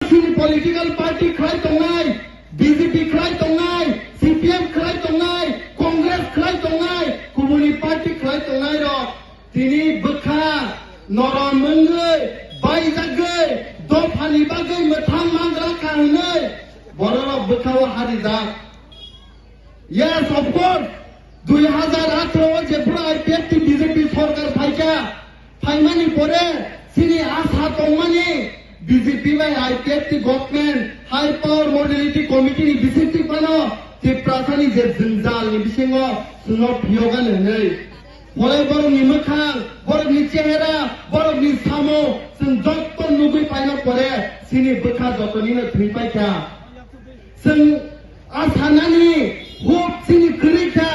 sini political party khai tongai BJP khai tongai CPM khai tongai Congress khai tongai Kumuni party khai tongai ro tini bekha noron mengai bai jagai do phani bagai mathang mangra kangai borok bekha wa harida. Yes, of course 2018 যে পুরো IPFT BJP সরকার ফাইকা ফাইমানি পরে সিনি আশা তংমানি BJP বাই IPFT government high power modality committee ni বিসিটি পানো যে প্রাসানি যে জিনজাল ni বিসিঙ্গ সুনো ভিয়োগান নেই বলে বড় নি মখাং বড় নি চেহারা বড় নি সামো जों যত নুগুই পাইনো পরে সিনি বখা যতনিনো থুই পাইকা जों আসানানি হুপ সিনি করিকা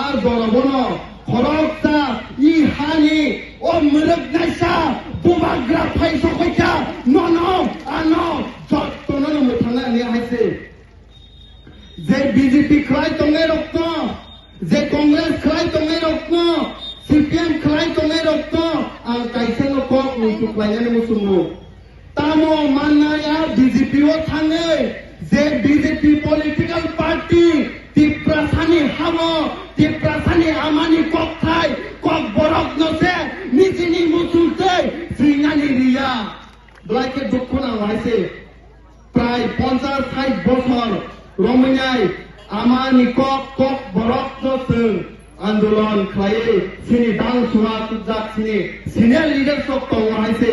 আর বড়বনো খরকটা ই হানি ও মরক নাইসা বুবাগ্রা ফাইসা কইকা ননো আনো যতনো মথানা নি হাইছে যে বিজেপি খাই তঙ্গে রক্ত যে কংগ্রেস খাই তঙ্গে রক্ত সিপিএম খাই তঙ্গে রক্ত আর কাইসে নো কক মুসু খাইনে মুসুমু তামো মান্নায়া বিজেপি ও থাঙ্গে যে বিজেপি পলিটিক্যাল পার্টি তিপ্রাসানি হামো তিপ্রাসানি আমানি ককথাই কক বরক নসে নিজিনি মুসুলতে জিনানি রিয়া ব্লাইকে দুঃখ না হইছে প্রায় 50-60 বছর রমনাই আমানি কক বরক নসে আন্দোলন খায়ে সিনি দাং সুয়া তুজাক সিনি লিডারশিপ তো হইছে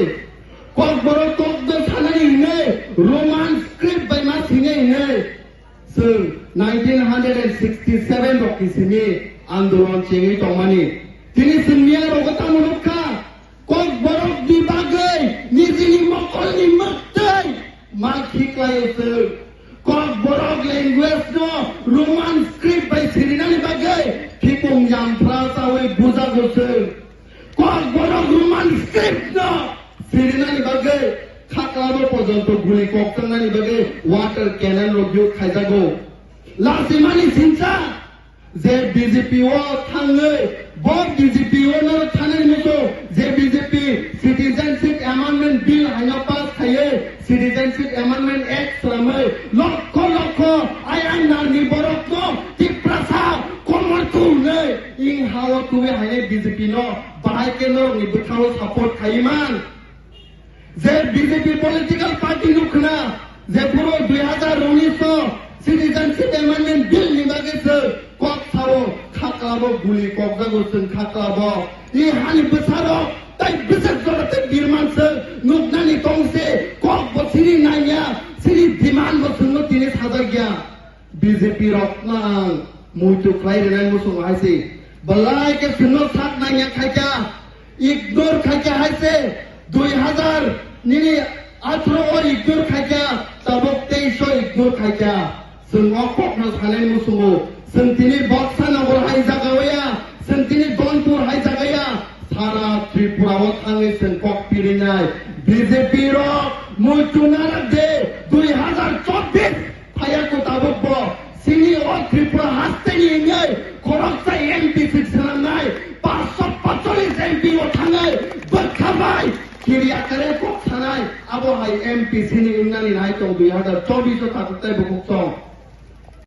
কক বরক তো থানানি নে রোমান স্ক্রিপ্ট বাই মা সিনি নে जों 1967 रकिसिनि आंदोलन चेङै दंमानि दिनै जोंनिया रगता मुलुगखा कक बरक नि बागै निजिनि मकलनि मक्तै मा खिख्लायो जों कक बरक लेंगुवेज नो रोमान स्क्रिप्ट बाय सिरिनानि बागै खिखं जामफ्रा सावै बुजागो जों कक बरक रोमान स्क्रिप्ट नो सिरिनानि बागै खाक्लाबो पर्यन्त गुलि ककतांनानि बागै वाटार कैनन रबिउ खायजागो लासिमानि सिनसा जे बीजेपी ओ थाङै ब बीजेपी ओ नो थानाय मतो जे बीजेपी सिटिजेनशिप एमेंडमेंट बिल हाइना पास खायो सिटिजेनशिप एमेंडमेंट एक्ट खालामो लक्ष लक्ष आयान नारनि बरकनो तिप्रासा कमरतु नै इं हाव तुवे हाइने बीजेपी नो बाहायके नो नि बखाव सापर्ट खायमान जे बीजेपी पॉलिटिकल पार्टी नुखना जे पुरो 2019 सिटिजेनशिप एमेंडमेंट बिल नि बागै कक थारो खाक्लाबो गुलि ककजागो जों खाक्लाबो इ हानि बसारो ताइ बिसक जरते बिरमानसो नुगनानि तंसे कक बसिरि नाया सिरि डिमान्ड बसनो तिने साजा गया बीजेपी रत्ना मुइतु क्लाइरेनाय मुसुं हाइसे बलाय के सुनो साथ नाया खायका इग्नोर खायका हाइसे 2000 निनि 18 इग्नोर खायका तबक 23 इग्नोर खायका जों अककना थानाय मुसुमो जों दिनै बक्सा नगर हाय जागाया जों दिनै दनपुर हाय जागाया सारा त्रिपुराव थाङै जों कक पिरिनाय बीजेपी र मुइतुनार दे 2024 फायाको ताबक सिनि अ त्रिपुरा हास्तेनि नै खरकसा एमपि फिक्सनाय 545 एमपि ओ थाङै बखाबाय किरिया करे कक थानाय आबो हाय एमपि सिनि इनानि नाय तो 2024 थाखै बकस